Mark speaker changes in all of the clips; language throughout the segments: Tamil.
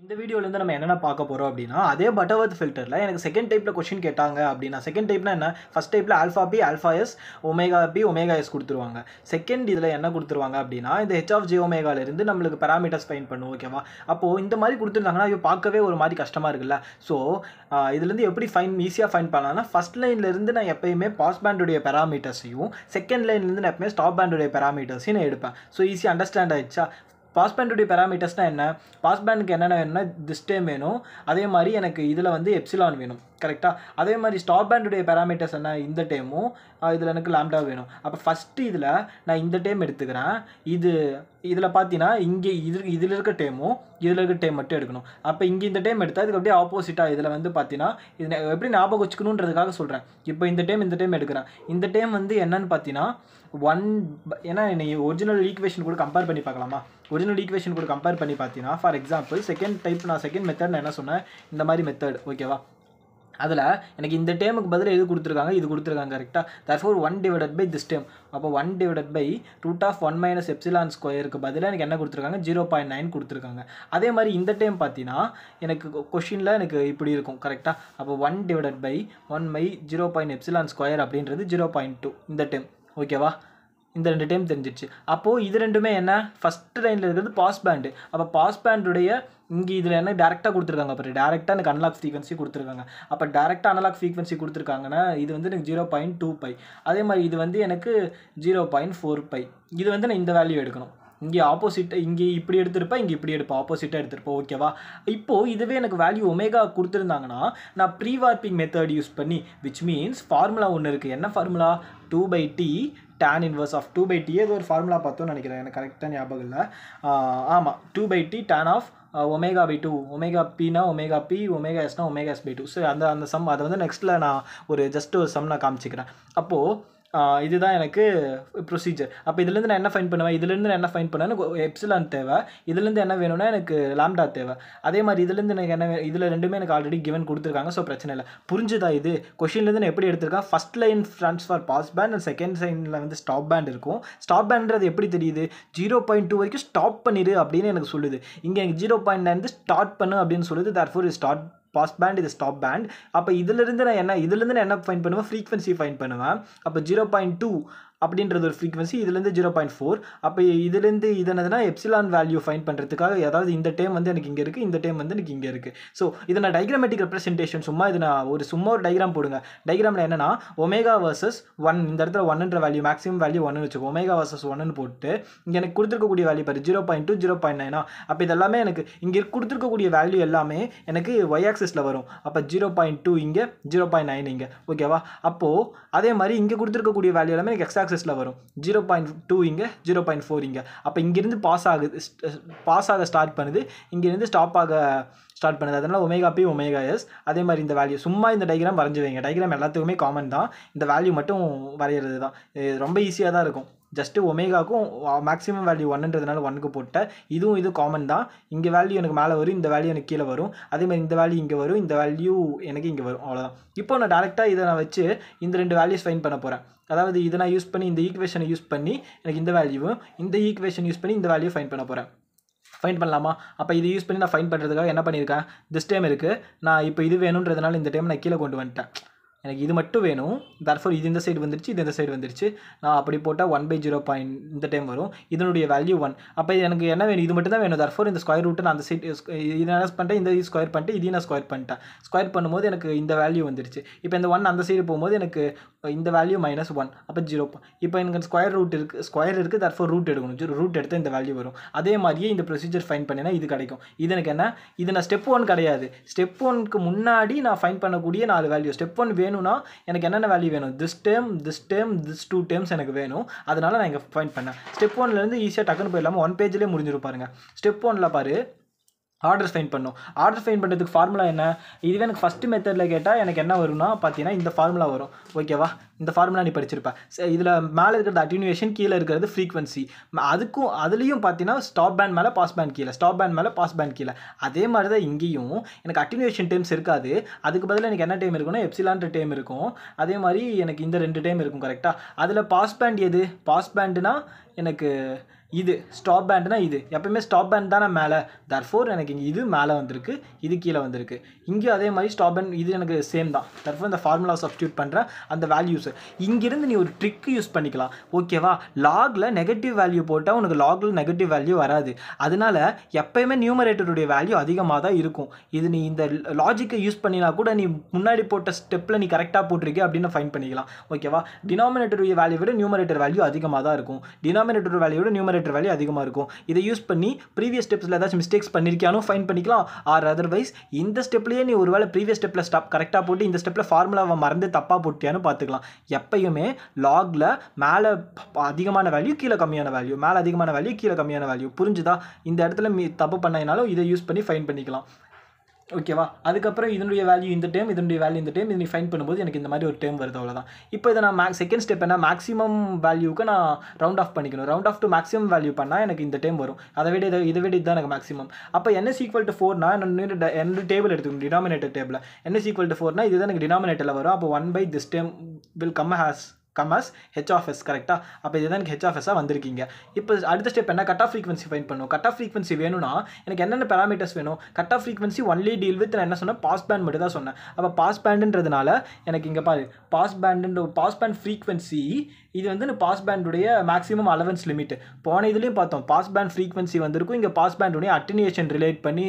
Speaker 1: இந்த வீடியோலேருந்து நம்ம என்னென்ன பார்க்க போகிறோம் அப்படின்னா, அதே பட்டர்வர்த் ஃபில்டரில் எனக்கு செகண்ட் டைப்பில் கொஷின் கேட்டாங்க அப்படின்னா, செகண்ட் டைப்னா என்ன? ஃபஸ்ட் டைப்பில் alpha P, alpha S, omega B, omega S கொடுத்துருவாங்க. செகண்ட் இதில் என்ன கொடுத்துருவாங்க அப்படின்னா, இந்த ஹெச் ஆஃப் ஜே ஒமேகாலேருந்து நம்மளுக்கு பேராமீட்டர்ஸ் ஃபைண்ட் பண்ணும். ஓகேவா? அப்போது இந்த மாதிரி கொடுத்துருந்தாங்கன்னா இது பார்க்கவே ஒரு மாதிரி கஷ்டமாக இருக்குல்ல. ஸோ இதுலேருந்து எப்படி ஈஸியாக ஃபைண்ட் பண்ணலாம்னா, ஃபஸ்ட் லைன்லேருந்து நான் எப்பயுமே பாஸ் பேண்டுடைய பேராமீட்டர்ஸையும், செகண்ட் லைன்லேருந்து நான் எப்பயுமே ஸ்டாப் பேண்டுடைய பேராமீட்டர்ஸையும் நான் எடுப்பேன். ஸோ ஈஸியாக அண்டர்ஸ்டாண்ட் ஆயிடுச்சா? பாஸ் பேண்டுடைய பேராமீட்டர்ஸ்னால் என்ன? பாஸ் பேண்டுக்கு என்னென்ன வேணும்னா திஸ் டைம் வேணும், அதே மாதிரி எனக்கு இதில் வந்து எப்சிலான் வேணும். கரெக்டாக? அதே மாதிரி ஸ்டாப் பேண்டுடைய பேராமீட்டர்ஸ் என்ன? இந்த டைமும் இதில் எனக்கு லாம்டா வேணும். அப்போ ஃபஸ்ட்டு இதில் நான் இந்த டைம் எடுத்துக்கிறேன். இதில் பார்த்தீங்கன்னா இங்கே இதில் இருக்க டைமும் இதில் இருக்க டைம் மட்டும் எடுக்கணும். அப்போ இங்கே இந்த டைம் எடுத்தால் இதுக்கு அப்படியே ஆப்போசிட்டாக இதில் வந்து பார்த்தீங்கன்னா இது எப்படி ஞாபகம் வச்சுக்கணுன்றதுக்காக சொல்கிறேன். இப்போ இந்த டைம் எடுக்கிறேன். இந்த டைம் வந்து என்னன்னு பார்த்தீங்கன்னா ஏன்னா நீ ஒரிஜினல் ஈக்குவேஷன் கூட கம்பேர் பண்ணி பார்க்கலாமா? ஒரிஜினல் ஈக்குவேஷன் கூட கம்பேர் பண்ணி பார்த்தீங்கன்னா, ஃபார் எக்ஸாம்பிள் செகண்ட் மெத்தட் நான் என்ன சொன்னேன், இந்த மாதிரி மெத்தட். ஓகேவா? அதில் எனக்கு இந்த டேமுக்கு பதில் எது கொடுத்துருக்காங்க, இது கொடுத்துருக்காங்க. கரெக்டாக? Therefore 1 divided by this term. அப்போ 1 டிவைடட் பை √1 - எப்சிலான் ஸ்கொயருக்கு பதிலாக எனக்கு என்ன கொடுத்துருக்காங்க, 0.9 கொடுத்துருக்காங்க. அதே மாதிரி இந்த டைம் பார்த்தீங்கன்னா எனக்கு கொஷினில் எனக்கு இப்படி இருக்கும். கரெக்டாக? அப்போ 1 டிவைடட் பை 1/0 எப்சிலான் ஸ்கொயர் அப்படின்றது 0.2 இந்த டைம். ஓகேவா? இந்த ரெண்டு டைம் தெரிஞ்சிடுச்சு. அப்போது இது ரெண்டுமே என்ன? ஃபஸ்ட் லைனில் இருக்கிறது பாஸ் பேண்டு. அப்போ பாஸ் பேண்டுடைய இங்கே இதில் என்ன டேரெக்டாக கொடுத்துருக்காங்க. அப்புறம் டேரெக்டாக எனக்கு அனலாக் ஃப்ரீக்வன்சி கொடுத்துருக்காங்க. அப்போ டேரெக்டாக அனலாக் ஃப்ரீக்வன்சி கொடுத்துருக்காங்கன்னா இது வந்து எனக்கு 0.2π. அதே மாதிரி இது வந்து எனக்கு 0.4π. இது வந்து நான் இந்த வேல்யூ எடுக்கணும். இங்கே ஆப்போசிட், இங்கே இப்படி எடுத்திருப்பேன், இங்கே இப்படி எடுப்பேன், ஆப்போசிட்டாக எடுத்திருப்போம். ஓகேவா? இப்போது இதுவே எனக்கு வேல்யூ ஒமேகா கொடுத்துருந்தாங்கன்னா நான் ப்ரீ வார்ப்பிங் மெத்தட் யூஸ் பண்ணி, விச் மீன்ஸ் ஃபார்முலா ஒன்று இருக்குது. என்ன formula? 2/t tan inverse of 2/t. ஏதோ ஒரு ஃபார்முலா பார்த்தோன்னு நினைக்கிறேன், எனக்கு கரெக்டாக ஞாபகம் இல்லை. ஆமாம், 2/t tan of ω/2. ஒமேகா பினா ஒமேகா பி, ஒமேகா எஸ்னா ஒமேகா S/2. ஸோ அந்த சம் அதை வந்து நெக்ஸ்ட்டில் நான் ஒரு ஜஸ்ட் ஒரு சம் நான் காமிச்சிக்கிறேன். அப்போது இதுதான் எனக்கு ப்ரொசீஜர். அப்போ இதுலேருந்து நான் என்ன ஃபைன் பண்ணுவேன், இதுலேருந்து நான் என்ன ஃபைன் பண்ணுவேன், எப்சிலான் தேவை. இதுலேருந்து என்ன வேணும்னா எனக்கு லாம்டா தேவை. அதே மாதிரி இதுலேருந்து எனக்கு என்ன இதில் ரெண்டுமே எனக்கு ஆல்ரெடி கிவன் கொடுத்துருக்காங்க. ஸோ பிரச்சனை இல்லை. புரிஞ்சுதா? இது கொஷின்லேருந்து நான் எப்படி எடுத்திருக்கேன், first line transform pass band and second லைனில் வந்து ஸ்டாப் பேண்ட் இருக்கும். ஸ்டாப் பேண்ட்றது எப்படி தெரியுது? 0.2 வரைக்கும் ஸ்டாப் பண்ணிடு அப்படின்னு எனக்கு சொல்லுது. இங்கே எனக்கு 0.9 ஸ்டார்ட் பண்ணு அப்படின்னு சொல்லுது. தேர்ஃபோர் ஸ்டார்ட் பாஸ் பேண்ட், இது ஸ்டாப் பேண்ட். அப்போ இதுலேருந்து நான் என்ன ஃபைன் பண்ணுவேன், ஃப்ரீக்வன்சி ஃபைன் பண்ணுவேன். அப்போ 0.2 அப்படின்றது ஒரு ஃப்ரீக்வன்சி, இதுலேருந்து 0.4. அப்போ இதுலேருந்து இது என்னதுன்னா எப்சிலான் வேல்யூ ஃபைன் பண்ணுறதுக்காக, அதாவது இந்த டைம் வந்து எனக்கு இங்கே இருக்குது, இந்த டைம் வந்து எனக்கு இங்கே இருக்குது. ஸோ இதை நான் டைக்ராமேட்டிக் ரெப்ரஸன்டேஷன் இது நான் சும்மா ஒரு டைக்ராம் போடுங்க. டைக்ராமில் என்னன்னா ஒமேகா வர்சஸ் 1, இந்த இடத்துல 1ன்ற வேல்யூ மேக்ஸிமம் வேல்யூ 1ன்னு வச்சுக்கோ. ஒமேகா வர்சஸ் 1ன்னு போட்டு இங்கே எனக்கு கொடுத்துருக்கக்கூடிய வேல்யூ பாரு 0.2, 0.9. அப்போ இதெல்லாமே எனக்கு இங்கே கொடுத்துருக்கக்கூடிய வேல்யூ எல்லாமே எனக்கு ஒய் ஆக்சிஸில் வரும். அப்போ 0.2 இங்கே, 0.9 இங்கே. ஓகேவா? அப்போது அதே மாதிரி இங்கே கொடுத்துருக்கக்கூடிய வேல்யூ எல்லாமே எனக்கு எக்ஸ் ஆக்சிஸில் வரும். 0.2 இங்கே, 0.4 இங்கே. அப்போ இங்கேருந்து பாஸ் ஆக ஸ்டார்ட் பண்ணுது, இங்கேருந்து ஸ்டாப் ஆக ஸ்டார்ட் பண்ணுது. அதனால் ஒமேகா பி, ஒமேகா எஸ். அதே மாதிரி இந்த வேல்யூ சும்மா இந்த டைக்ராம் வரைஞ்சி வைங்க. டைக்ராம் எல்லாத்துக்குமே காமன் தான், இந்த வேல்யூ மட்டும் வரைகிறது தான். ரொம்ப ஈஸியாக தான் இருக்கும். ஜஸ்ட்டு ஒமேகாவுக்கும் மேக்ஸிமம் வேல்யூ 1ன்றதுனால 1க்கு போட்டேன். இது காமன் தான். இங்கே வேல்யூ எனக்கு மேலே வரும், இந்த வேல்யூ எனக்கு கீழே வரும். அதே மாதிரி இந்த வேல்யூ இங்கே வரும், இந்த வேல்யூ எனக்கு இங்கே வரும். அவ்வளோதான். இப்போ நான் டேரெக்டாக இதை நான் வச்சு இந்த ரெண்டு வேல்யூஸ் ஃபைன் பண்ண போகிறேன். அதாவது இதை நான் யூஸ் பண்ணி இந்த ஈக்குவேஷனை யூஸ் பண்ணி எனக்கு இந்த வேல்யூவும், இந்த ஈக்குவேஷன் யூஸ் பண்ணி இந்த வேல்யூ ஃபைன் பண்ண போகிறேன். ஃபைன் பண்ணலாமா? அப்போ இது யூஸ் பண்ணி நான் ஃபைன் பண்ணுறதுக்காக என்ன பண்ணியிருக்கேன், திஸ் டைம் இருக்குது. நான் இப்போ இது வேணுன்றதுனால இந்த டைம் நான் கீழே கொண்டு வந்துட்டேன். எனக்கு இது மட்டும் வேணும். தர்ஃபோர் இது இந்த சைடு வந்துருச்சு, இது இந்த சைடு வந்துருச்சு. நான் அப்படி போட்டால் 1/0 இந்த டைம் வரும். இதனுடைய வேல்யூ 1. அப்போ எனக்கு என்ன வேணும், இது மட்டும் தான் வேணும். தர்ஃபோர் இந்த ஸ்கொயர் ரூட்டை நான் அந்த சைடு இது என்ன பண்ணிட்டேன், இந்த ஸ்கொயர் பண்ணிட்டு இதையும் நான் ஸ்கொயர் பண்ணிட்டேன். ஸ்கொயர் பண்ணும்போது எனக்கு இந்த வேல்யூ வந்துருச்சு. இப்போ இந்த 1 அந்த சைடு போகும்போது எனக்கு இந்த வேல்யூ -1. அப்போ 0. இப்போ எனக்கு ஸ்கொயர் இருக்குது. தர்ஃபோர் ரூட் எடுக்கணும். ரூட் எடுத்து இந்த வேல்யூ வரும். அதே மாதிரியே இந்த ப்ரொசீஜர் ஃபைன் பண்ணினா இது கிடைக்கும். இது எனக்கு என்ன, இது நான் ஸ்டெப் 1 கிடையாது. ஸ்டெப் 1க்கு முன்னாடி நான் ஃபைன் பண்ணக்கூடிய 4 வேல்யூ. ஸ்டெப் 1 வேணும்னா எனக்கு என்னென்ன வேல்யூ வேணும், திஸ் டேம், திஸ் 2 டேர்ம்ஸ் எனக்கு வேணும். அதனால நான் இங்கே ஃபைன் பண்ணேன். ஸ்டெப் 1லேருந்து ஈஸியாக டக்குன்னு போயிடலாமல் 1 பேஜ்லேயே முடிஞ்சிடும் பாருங்கள். ஸ்டெப் 1ல் பாரு, ஆர்டர் ஃபைன் பண்ணணும். ஆர்டர் ஃபைன் பண்ணுறதுக்கு ஃபார்முலா என்ன? இதுவே எனக்கு ஃபஸ்ட்டு மெத்தடில் கேட்டால் எனக்கு என்ன வரும்னா பார்த்தீங்கன்னா இந்த ஃபார்முலா வரும். ஓகேவா? இந்த ஃபார்முலா நீ படிச்சிருப்பேன். இதில் மேலே இருக்கிறது அட்டினுவேஷன், கீழே இருக்கிறது ஃப்ரீக்வன்சி. அதுலேயும் பார்த்தீங்கன்னா ஸ்டாப் பேண்ட் மேலே பாஸ் பேண்ட் கீழே, ஸ்டாப் பேண்ட் மேலே பாஸ் பேண்ட் கீழே. அதே மாதிரி தான் இங்கேயும் எனக்கு அட்டினுவேஷன் டேர்ம்ஸ் இருக்காது. அதுக்கு பதிலாக எனக்கு என்ன டைம் இருக்குன்னா எப்சிலான்ற டைம் இருக்கும். அதே மாதிரி எனக்கு இந்த 2 டைம் இருக்கும். கரெக்டாக? அதில் பாஸ் பேண்ட் எது? பாஸ் பேண்டுனா எனக்கு இது ஸ்டாப் பேண்ட்னா இது எப்பயுமே ஸ்டாப் பேண்ட் தானே மேலே, தர்ஃபோர் எனக்கு இங்கே இது மேலே வந்திருக்கு, இது கீழே வந்திருக்கு. இங்கேயும் அதே மாதிரி ஸ்டாப் பேண்ட் இது எனக்கு சேம் தான். தர்ஃபோர் இந்த ஃபார்முலா சப்ஸ்டியூட் பண்ணுறேன் அந்த வேல்யூஸ். இங்கிருந்து நீ ஒரு ட்ரிக் யூஸ் பண்ணிக்கலாம். ஓகேவா, லாகில் நெகட்டிவ் வேல்யூ போட்டால் உனக்கு லாகில் நெகட்டிவ் வேல்யூ வராது. அதனால எப்பயுமே நியூமரேட்டருடைய வேல்யூ அதிகமாக தான் இருக்கும். இது நீ இந்த லாஜிக்கை யூஸ் பண்ணினா கூட நீ முன்னாடி போட்ட ஸ்டெப்பில் நீ கரெக்டாக போட்டிருக்கே அப்படின்னு ஃபைன் பண்ணிக்கலாம். ஓகேவா, டினாமினேட்டருடைய வேல்யூ விட நியூமரேட்டர் வேல்யூ அதிகமாக தான் இருக்கும். டினாமினேட்டர் வேல்யூ விட நியூமரேட்டர் வேல்யூ அதிகமாக இருக்கும். இதை யூஸ் பண்ணி ப்ரீவியஸ் ஸ்டெப்ஸில் ஏதாச்சும் மிஸ்டேக்ஸ் பண்ணியிருக்கியானோ ஃபைன் பண்ணிக்கலாம். ஆர் அதர்வைஸ் இந்த ஸ்டெப்லேயே நீ ஒரு வேளை ப்ரீவியஸ் ஸ்டெப்பில் ஸ்டாப் கரெக்டாக போட்டு இந்த ஸ்டெப்பில் ஃபார்முலாவை மறந்து தப்பாக போட்டியானு பார்த்துக்கலாம். எப்பயுமே லாகில் மேலே அதிகமான வேல்யூ கீழே கம்மியான வேல்யூ, மேலே அதிகமான வேல்யூ கீழே கம்மியான வேல்யூ. புரிஞ்சுதா? இந்த இடத்துல தப்பு பண்ணனாலும் இதை யூஸ் பண்ணி ஃபைன் பண்ணிக்கலாம். ஓகேவா, அதுக்கப்புறம் இதனுடைய வேல்யூ இந்த டைம், இதனுடைய வேல்யூ இந்த டைம், இது நீ ஃபைன் பண்ணும்போது எனக்கு இந்த மாதிரி ஒரு டைம் வருது. அவ்வளோதான். இப்போ இதை நான் செகண்ட் ஸ்டெப் என்ன, மேக்ஸிமம் வேல்யூக்கு நான் ரவுண்ட் ஆஃப் பண்ணிக்கணும். Round off to maximum value பண்ணால் எனக்கு இந்த டைம் வரும். இதை விட இதுதான் எனக்கு மேக்ஸிமம். அப்போ NS = 4னா என்னோட டேபிள் எடுத்துக்கணும், டினாமினேட்டர் டேபிள். NS = 4னா இதுதான் எனக்கு டினாமினேட்டரில் வரும். அப்போ 1/this term will come as h of s. கரெக்டாக? அப்போ இதுதான் எனக்கு h of s வந்திருக்கீங்க. இப்போ அடுத்த ஸ்டெப் என்ன, கட் ஆஃப் ஃப்ரீக்வன்சி ஃபைன் பண்ணும். கட் ஆஃப் ஃப்ரீக்வன்சி வேணும்னா எனக்கு என்னென்ன பேராமீட்டர்ஸ் வேணும்? Cut off frequency only deal with நான் என்ன சொன்னேன், பாஸ் பேண்ட் மட்டும் தான் சொன்னேன். அப்போ பாஸ் பேண்டுன்றதுனால எனக்கு இங்கே பாரு, பாஸ் பேண்ட் ஃப்ரீக்வன்சி இது வந்து பாஸ் பேண்டுடைய மேக்ஸிமம் அலவன்ஸ் லிமிட். போன இதுலேயும் பார்த்தோம், பாஸ் பேண்ட் ஃப்ரீக்வன்சி வந்திருக்கும். இங்கே பாஸ் பேண்டுடைய அட்டென்யூவேஷன் ரிலேட் பண்ணி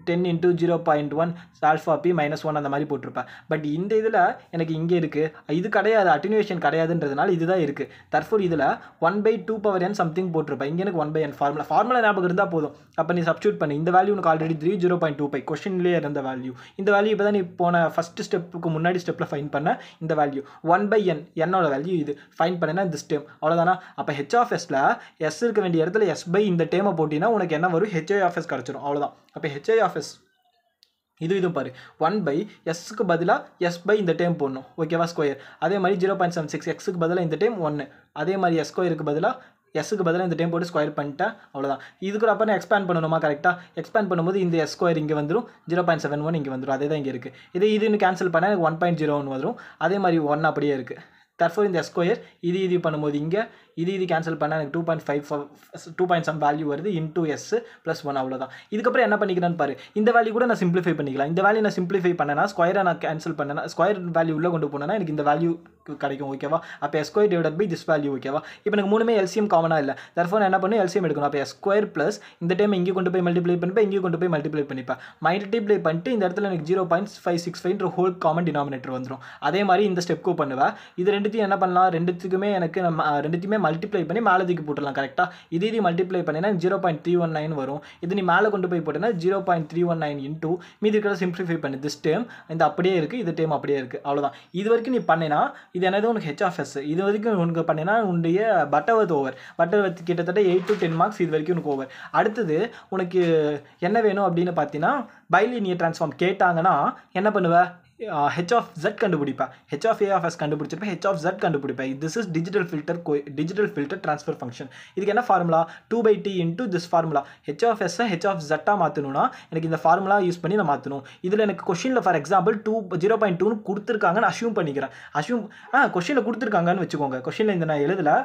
Speaker 1: 10 × 0.1 ஆல்ஃபா p -1 அந்த மாதிரி போட்டிருப்பேன். பட் இந்த இதில் எனக்கு இங்கே இருக்குது, இது கிடையாது, அட்டென்யூவேஷன் கிடையாதுன்றதுனால இதுதான் இருக்குது. தர்ஃபோர் இதில் 1/2n சம்திங் போட்டிருப்பேன். இங்கே எனக்கு 1/n ஃபார்முலா ஞாபகம் இருந்தால் போதும். அப்போ நீ சப்ஸ்டியூட் பண்ணி இந்த வேல்யூ உனக்கு ஆல்ரெடி 0.25 கொஸ்டின்லேயே இருந்த வேல்யூ. இந்த வேல்யூ இப்போ தான் நீ போன ஃபஸ்ட்டு ஸ்டெப்புக்கு முன்னாடி ஸ்டெப்பில் ஃபைன் பண்ண இந்த வேல்யூ 1/n என்னோட வேல்யூ இது ஃபைன் பண்ணினா இந்த ஸ்டெம். அவ்வளோதானா? அப்போ h of sல s இருக்க வேண்டிய இடத்துல s/, இந்த டேமை போட்டினா உனக்கு என்ன வரும், hi of s கிடச்சிரும். அவ்வளோதான். அப்போ hi of s இது பாரு, 1/sக்கு பதிலாக s/, இந்த டைம் போடணும். ஓகேவா, ஸ்கொயர். அதே மாதிரி 0.76 எக்ஸுக்கு பதிலாக இந்த டைம் 1. அதே மாதிரி s² பதிலாக எஸ்ஸுக்கு பதிலாக இந்த டைம் போட்டு ஸ்கொயர் பண்ணிட்டேன். அவ்வளோதான். இது கூட அப்புறம் எக்ஸ்பேண்ட் பண்ணணுமா? கரெக்டாக எக்ஸ்பேண்ட் பண்ணும்போது இந்த s² இங்கே வந்துடும், 0.71 இங்கே வந்துடும். அதே தான் இங்கே இருக்குது. இது இன்னும் கேன்சல் பண்ணால் எனக்கு 1.01 வந்துடும். அதே மாதிரி 1 அப்படியே இருக்குது. தர்ஃபோர் இந்த s² இது பண்ணும்போது இங்கே இது கேன்சல் பண்ணால் எனக்கு 2 some வேல்யூ வருது இன்டூ s + 1. அவ்வளோதான். இதுக்கப்புறம் என்ன பண்ணிக்கிறேன்னு பாரு, இந்த வேல்யூ கூட நான் சிம்பிளிஃபை பண்ணிக்கலாம். இந்த வேல்யூ நான் சிம்பிளிஃபை பண்ணேன்னா, ஸ்கொயரை நான் கேன்சல் பண்ணேன்னா, ஸ்கொயர் வேல்யூ உள்ளே கொண்டு போனேன்னா எனக்கு இந்த வேல்யூ கிடைக்கும். ஓகேவா, அப்போ s² / this வேல்யூ. ஓகேவா, இப்போ எனக்கு மூணுமே LCM காமனாக இல்லை. தர்ஃபோர் நான் என்ன பண்ணி LCM எடுக்கணும். அப்போ s² ப்ளஸ் இந்த டைம் இங்கே கொண்டு போய் மல்டிப்ளை பண்ணிப்பேன், இங்கே கொண்டு போய் மல்டிப்ளை பண்ணிப்பேன். மல்டிப்ளை பண்ணிட்டு இந்த இடத்துல எனக்கு 0.565 ஹோல் காமன் டினாமினேட்டர் வந்துடும். அதே மாதிரி இந்த ஸ்டெப்க்கு பண்ணுவேன். இது ரெண்டுத்தையும் என்ன பண்ணலாம், ரெண்டுத்துக்குமே எனக்கு ரெண்டுத்தையுமே மல்டிப்ளை பண்ணி மேலே தூக்கி போட்டுடலாம். கரெக்டாக? இது மல்டிப்ளை பண்ணினா 0.319 வரும். இது நீ மேலே கொண்டு போய் போட்டேன்னா 0.319 இன்டூ மீதி இருக்கிறத சிம்பிளிஃபை பண்ணி திஸ் டேம் இந்த அப்படியே இருக்குது, இது டேம் அப்படியே இருக்குது. அவ்வளோதான். இது வரைக்கும் நீ பண்ணினா இது என்னது உனக்கு h of s. இது வரைக்கும் உனக்கு பண்ணினா உன்னுடைய பட்டர்வர்த் ஓவர். பட்டர்வர்த் கிட்டத்தட்ட 8 to 10 மார்க்ஸ் இது வரைக்கும் உனக்கு ஓவர். அடுத்தது உனக்கு என்ன வேணும் அப்படின்னு பார்த்தீங்கன்னா, பைலினியர் ட்ரான்ஸ்ஃபார்ம் கேட்டாங்கன்னா என்ன பண்ணுவேன், h of z கண்டுபிடிப்பேன். h of a of s கண்டுபிடிச்சிருப்பேன், h of z கண்டுபிடிப்பேன். This is digital filter transfer function. இதுக்கு என்ன formula, 2/t into this formula. h of s h of z மாற்றணும்னா எனக்கு இந்த ஃபார்முலா யூஸ் பண்ணி நான் மாற்றணும். இதில் எனக்கு கொஷினில் ஃபார் எக்ஸாம்பிள் 0.2 கொடுத்துருக்காங்கன்னு அஷ்யூம் பண்ணிக்கிறேன். கொஷினில் கொடுத்துருக்காங்கன்னு வச்சுக்கோங்க. கொஷினில் இந்த நான் எழுதலை,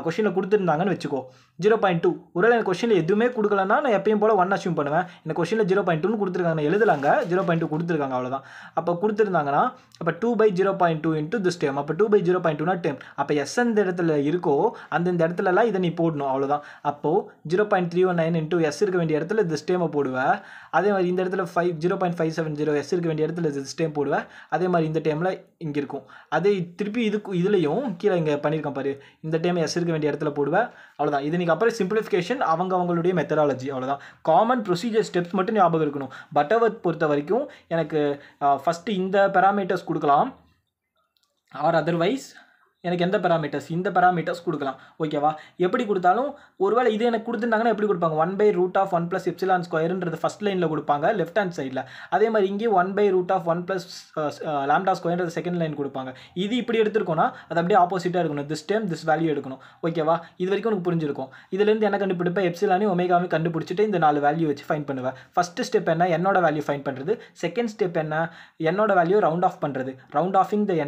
Speaker 1: கொஷினில் கொடுத்துருந்தாங்கன்னு வச்சுக்கோ. 0.2 ஒருவேளை எனக்கு கொஷினில் எதுவுமே கொடுக்கலன்னா நான் எப்பயும் போல் 1 அஷ்யூம் பண்ணுவேன். எனக்கு கொஷினில் 0.2 கொடுத்துருக்காங்க, நான் எழுதலாங்க, 0.2 கொடுத்துருக்காங்க. அவ்வளோதான். அப்போ கொடுத்துருந்தாங்கன்னா அப்போ 2/0.2 இன்டூ திஸ் டேம். அப்போ 2/0.2னா டேம். அப்போ எஸ் எந்த இடத்துல இருக்கோ அந்தந்த இடத்துலலாம் இதை நீ போடணும். அவ்வளோதான். அப்போது 0.319 இன்டூ எஸ் இருக்க வேண்டிய இடத்துல திஸ் டேமை போடுவேன். அதே மாதிரி இந்த இடத்துல 0.570 எஸ் இருக்க வேண்டிய இடத்துல திஸ் டேம் போடுவேன். அதே மாதிரி இந்த டைமில் இங்கே இருக்கும். அதே திருப்பி இதுலையும் கீழே இங்கே பண்ணியிருக்கேன் பாரு, இந்த டைம் எஸ் இருக்க வேண்டிய இடத்துல போடுவேன். அவ்வளோதான். இது நீங்கள் அப்புறம் சிம்பிளிஃபிகேஷன் அவங்களுடைய மெத்தடாலஜி. அவ்வளோதான். காமன் ப்ரொசீஜர் ஸ்டெப்ஸ் மட்டும் ஞாபகம் இருக்கணும். பட்டர்வர்த் பொறுத்த வரைக்கும் எனக்கு ஃபஸ்ட்டு இந்த பேராமீட்டர்ஸ் கொடுக்கலாம், ஆர் அதர்வைஸ் எனக்கு எந்த பேராமீட்டர்ஸ், இந்த பேராமீட்டர்ஸ் கொடுக்கலாம். ஓகேவா, எப்படி கொடுத்தாலும் ஒருவேளை இது எனக்கு கொடுத்துருந்தாங்கன்னா எப்படி கொடுப்பாங்க, 1/√(1 + ε²) ஃபஸ்ட் லைனில் கொடுப்பாங்க லெஃப்ட் ஹேண்ட் சைடில். அதே மாதிரி இங்கே 1/√(1 + λ² செகண்ட் லைன் கொடுப்பாங்க. இது இப்படி எடுத்துருக்கோன்னா அது அப்படியே ஆப்போசிட்டாக இருக்கணும். திஸ் டைம் திஸ் வேல்யூ எடுக்கணும். ஓகேவா, இது வரைக்கும் உனக்கு புரிஞ்சிருக்கும். இதுலேருந்து என்ன கண்டுபிடிப்பேன், எப்சிலானையும் ஒமேகாவையும் கண்டுபிடிச்சிட்டு இந்த 4 வேல்யூ வச்சு ஃபைன் பண்ணுவேன். ஃபஸ்ட்டு ஸ்டெப் என்ன, என்னோட வேல்யூ ஃபைன் பண்ணுறது. செகண்ட் ஸ்டெப் என்ன, என்னோட வேல்யூ ரவுண்ட் ஆஃப் பண்ணுறது, ரவுண்ட் ஆஃபிங் த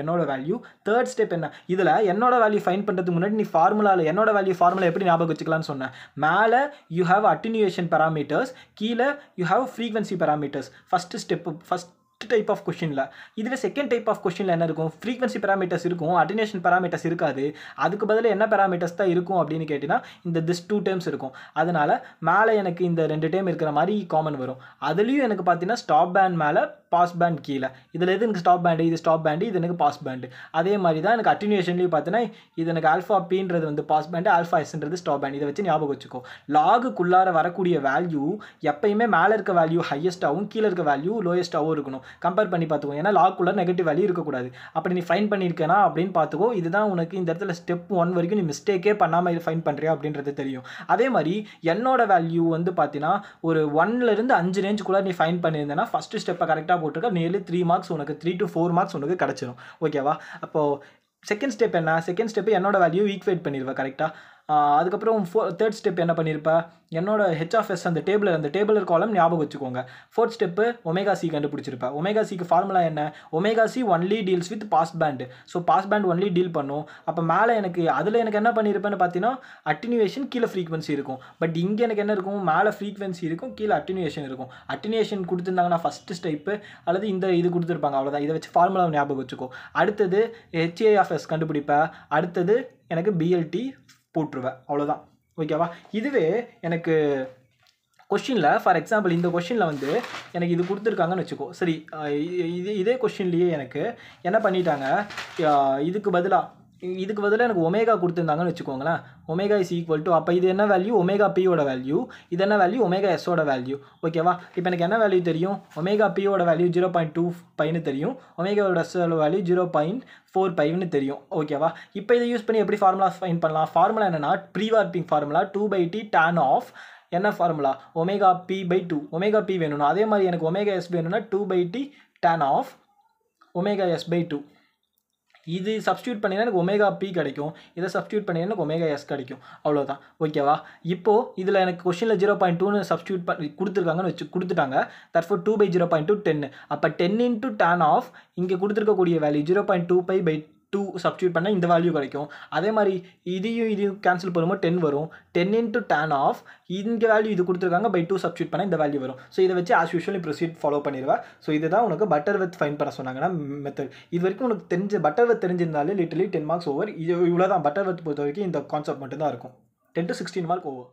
Speaker 1: என்னோட வேல்யூ. தேர்ட் ஸ்டெப் என்ன, இதில் என்னோட வேல்யூ ஃபைன் பண்ணுறதுக்கு முன்னாடி நீ ஃபார்முலாவில் என்னோட வேல்யூ ஃபார்முலா எப்படி ஞாபகம் வச்சுக்கலாம்னு சொன்னேன். மேலே யூ ஹேவ் அட்டினியூஷன் பேராமீட்டர்ஸ், கீழே you have frequency parameters. First step first type of கொஷினில். இதுவே செகண்ட் டைப் ஆஃப் கொஷினில் என்ன இருக்கும், ஃப்ரீக்வன்சி பேராமீட்டர்ஸ் இருக்கும், அட்டினேஷன் பேராமீட்டர்ஸ் இருக்காது. அதுக்கு பதில் என்ன பேராமீட்டர்ஸ் தான் இருக்கும் அப்படின்னு கேட்டிங்கன்னா இந்த திஸ் 2 டேர்ம்ஸ் இருக்கும். அதனால் மேலே எனக்கு இந்த 2 டேர்ம் இருக்கிற மாதிரி காமன் வரும். அதுலேயும் எனக்கு பார்த்தீங்கன்னா ஸ்டாப் பேண்ட் மேலே பாஸ் பேண்ட் கீழே. இதில் எது எனக்கு ஸ்டாப் பேண்டு, இது ஸ்டாப் பேண்டு, இது எனக்கு பாஸ் பேண்டு. அதே மாதிரி தான் எனக்கு அட்டினியூஷன்லேயும் பார்த்தீங்கன்னா இது எனக்கு ஆல்ஃபா பின்றது வந்து பாஸ் பேண்டு, ஆல்ஃபா எஸ்ன்றது ஸ்டாப் பேண்ட். இதை வச்சு ஞாபகம் வச்சுக்கோ. லாகுக்குள்ளார வரக்கூடிய வேல்யூ எப்பயுமே மேலே இருக்க வேல்யூ ஹையஸ்ட்டாகவும் கீழே இருக்க வேல்யூ லோயஸ்ட்டாகவும் இருக்கணும். கம்பேர் பண்ணி பார்த்துக்கோ. ஏன்னா லாக்குள்ள நெகட்டிவ் வேல்யூ இருக்கக்கூடாது. அப்படி நீ ஃபைன் பண்ணியிருக்கேனா அப்படின்னு பார்த்துக்கோ. இதுதான் உனக்கு இந்த இடத்துல ஸ்டெப் 1 வரைக்கும் நீ மிஸ்டேக்கே பண்ணாமல் இது ஃபைன் பண்ணுறியா அப்படின்றது தெரியும். அதே மாதிரி என்னோட வேல்யூ வந்து பார்த்தீங்கன்னா ஒரு 1லேருந்து 5 ரேஞ்சுக்குள்ளே நீ ஃபைன் பண்ணியிருந்தேன்னா ஃபஸ்ட்டு ஸ்டெப்பை கரெக்டாக போட்டிருக்க, நியர்லி 3 மார்க்ஸ் உனக்கு 3 to 4 மார்க்ஸ் உனக்கு கிடச்சிடும். ஓகேவா? அப்போது செகண்ட் ஸ்டெப் என்ன, செகண்ட் ஸ்டெப்பு என்னோட வேல்யூ ஈக்குவேட் பண்ணிடுவேன் கரெக்டாக. அதுக்கப்புறம் தேர்ட் ஸ்டெப் என்ன பண்ணியிருப்பேன், என்னோட ஹெச்ஆஃப்எஸ் அந்த டேபிளர் காலம் ஞாபகம் வச்சுக்கோங்க. ஃபோர்த் ஸ்டெப்பு ஒமேகா சி கண்டுபிடிச்சிருப்பேன். ஒமேகா சிக்கு ஃபார்முலா என்ன, omega C only deals with pass band. So pass band only deal பண்ணும். அப்போ மேலே எனக்கு அதில் எனக்கு என்ன பண்ணியிருப்பேன்னு பார்த்தீங்கன்னா அட்டினியூஷன் கீழே ஃப்ரீக்வன்சி இருக்கும். பட் இங்கே எனக்கு என்ன இருக்கும், மேலே ஃப்ரீக்வன்சி இருக்கும், கீழே அட்டினியூஷன் இருக்கும். அட்டினியூஷன் கொடுத்துருந்தாங்கன்னா ஃபஸ்ட்டு ஸ்டெப்பு அல்லது இந்த இது கொடுத்துருப்பாங்க. அவ்வளோதான். இதை வச்சு ஃபார்முலா ஞாபகம் வச்சுக்கோ. அடுத்தது ஹெச்ஏஎஃப்எஸ் கண்டுபிடிப்பேன். அடுத்தது எனக்கு பிஎல்டி போட்டுருவேன். அவ்வளோதான். ஓகேவா? இதுவே எனக்கு கொஷினில் ஃபார் எக்ஸாம்பிள் இந்த கொஷினில் வந்து எனக்கு இது கொடுத்துருக்காங்கன்னு வச்சுக்கோ. சரி, இதே கொஷின்லேயே எனக்கு என்ன பண்ணிட்டாங்க, இதுக்கு பதிலாக எனக்கு ஒமேகா கொடுத்துருந்தாங்கன்னு வச்சுக்கோங்களேன். ஒமேகா இஸ் ஈக்குவல் டு, அப்போ இது என்ன வேல்யூ, ஒமேகா பியோட வேல்யூ. இது என்ன வேல்யூ, ஒமேகா எஸ்ஸோட வேல்யூ. ஓகேவா? இப்போ எனக்கு என்ன வேல்யூ தெரியும், ஒமேகா பியோட வேல்யூ 0.25 தெரியும், ஒமேகாவோட எஸ்ஸோட வேல்யூ 0.45 தெரியும். ஓகேவா? இப்போ இதை யூஸ் பண்ணி எப்படி ஃபார்முலா ஃபைன் பண்ணலாம். ஃபார்முலா என்னென்னா ப்ரீவார்பிங் ஃபார்முலா 2/t tan ஆஃப் என்ன formula, omega p/2. Omega p வேணும்னா அதே மாதிரி எனக்கு ஒமேகா எஸ் வேணும்னா 2/t tan of omega s/2. இது சப்ஸ்டியூட் பண்ணினா எனக்கு ஒமேகா பி கிடைக்கும். இதை சப்ஸ்டியூட் பண்ணினா எனக்கு ஒமேகா எஸ் கிடைக்கும். அவ்வளோதான். ஓகேவா? இப்போது இதில் எனக்கு கொஷினில் 0.2ன்னு சப்ஸ்டியூட் பண்ணி கொடுத்துருக்காங்கன்னு கொடுத்துட்டாங்க. தர்ஃபோர் 2/0.2 10. அப்போ 10 into tan ஆஃப் இங்கே கொடுத்துருக்கக்கூடிய வேல்யூ 0.25/2 சப்ஸ்டியூட் பண்ணால் இந்த வேல்யூ கிடைக்கும். அதே மாதிரி இதையும் கேன்சல் பண்ணும்போது 10 வரும். 10 into tan ஆஃப் இங்கே வேல்யூ இது கொடுத்துருக்காங்க /2 சப்ஸ்டியூட் பண்ணால் இந்த வேல்யூ வரும். ஸோ இதை வச்சு ஆஸ் யூஷுவல் ப்ரொசீட் ஃபாலோ பண்ணிடுவேன். ஸோ இதுதான் உனக்கு பட்டர்வர்த் ஃபைன் பண்ண சொன்னாங்கன்னா மெத்தட். இது வரைக்கும் உனக்கு பட்டர்வர்த் தெரிஞ்சிருந்தாலே லிட்டரலி 10 மார்க்ஸ் ஓவர். இது இவ்வளோ தான். பட்டர்வர்த் பொறுத்த வரைக்கும் இந்த கான்செப்ட் மட்டும்தான் இருக்கும். 10 to 16 மார்க் ஓவர்.